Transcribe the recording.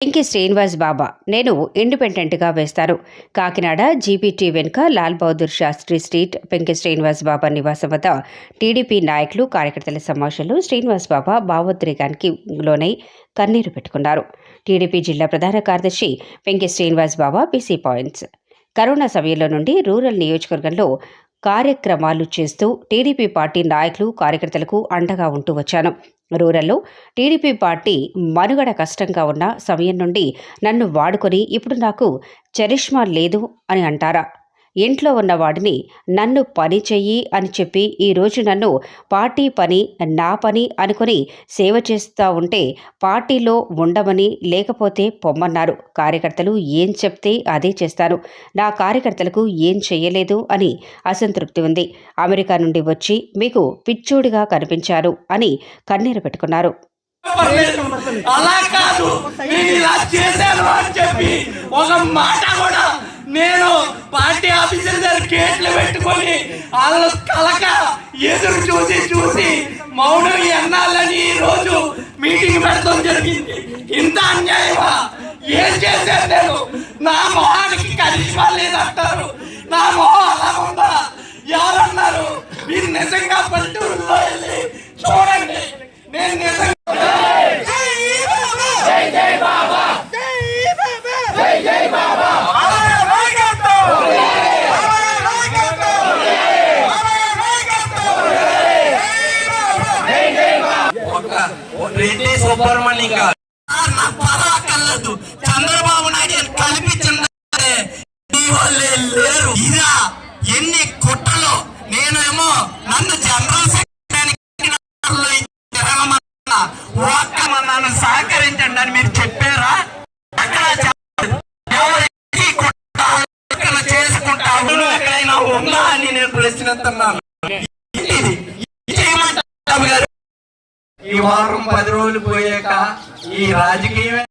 వెంకీ శ్రీనివాస్ బాబా నేను ఇండిపెండెంట్గా వేస్తాను. కాకినాడ జీబీటీ వెనుక లాల్ బహదూర్ శాస్త్రి స్ట్రీట్ వెంకీ శ్రీనివాస్ బాబా నివాసం వద్ద టీడీపీ నాయకులు కార్యకర్తల సమావేశంలో శ్రీనివాస్ బాబా భావోద్రేకానికి లోనై కన్నీరు పెట్టుకున్నారు. టీడీపీ జిల్లా ప్రధాన కార్యదర్శి వెంకీ శ్రీనివాస్ బాబా బీసీ పాయింట్స్. కరోనా సమయంలో నుండి రూరల్ నియోజకవర్గంలో కార్యక్రమాలు చేస్తూ టీడీపీ పార్టీ నాయకులు కార్యకర్తలకు అండగా ఉంటూ వచ్చాను. రూరల్లో టీడీపీ పార్టీ మనుగడ కష్టంగా ఉన్న సమయం నుండి నన్ను వాడుకొని ఇప్పుడు నాకు చరిష్మా లేదు అని అంటారా? ఇంట్లో ఉన్న వాడిని నన్ను పని చెయ్యి అని చెప్పి ఈరోజు నన్ను పార్టీ పని నా పని అనుకుని సేవ చేస్తూ ఉంటే పార్టీలో ఉండమని లేకపోతే పొమ్మన్నారు. కార్యకర్తలు ఏం చెప్తే అదే చేస్తాను. నా కార్యకర్తలకు ఏం చెయ్యలేదు అని అసంతృప్తి ఉంది. అమెరికా నుండి వచ్చి మీకు పిచ్చోడిగా కనిపించారు అని కన్నీరు పెట్టుకున్నారు. అలా కాదు, నేను ఇలా చేశాను అని చెప్పి ఒక మాట కూడా నేను పార్టీ ఆఫీసర్ దగ్గర గేట్లు పెట్టుకొని వాళ్ళు కలక ఎదురు చూసి మౌనం ఎన్నాలని ఈ రోజు మీటింగ్ పెడతాం జరిగింది. ఇంత అన్యాయమా? ఏం చేశాను నేను? నా మొహానికి కరిష్మా లేదంటారు. నా మొహం అలా ఉందా? ఎవరన్నారు? మీరు నిజంగా పల్లెటూరులో వెళ్ళి చూడండి. నేను నిజంగా రెడ్డి సుబ్రహ్మణ్యం గారు కలదు చంద్రబాబు నాయుడు కల్పించింది లేరు. ఇదా ఎన్ని కుట్రలు! నేనేమో నన్ను జనరల్ నన్ను సహకరించండి అని మీరు చెప్పారా? చేసుకుంటా ఎక్కడైనా ఉందా అని నేను ప్రశ్నిస్తున్నాను. ఈ వారం 10 రోజులు పోయాక ఈ రాజకీయం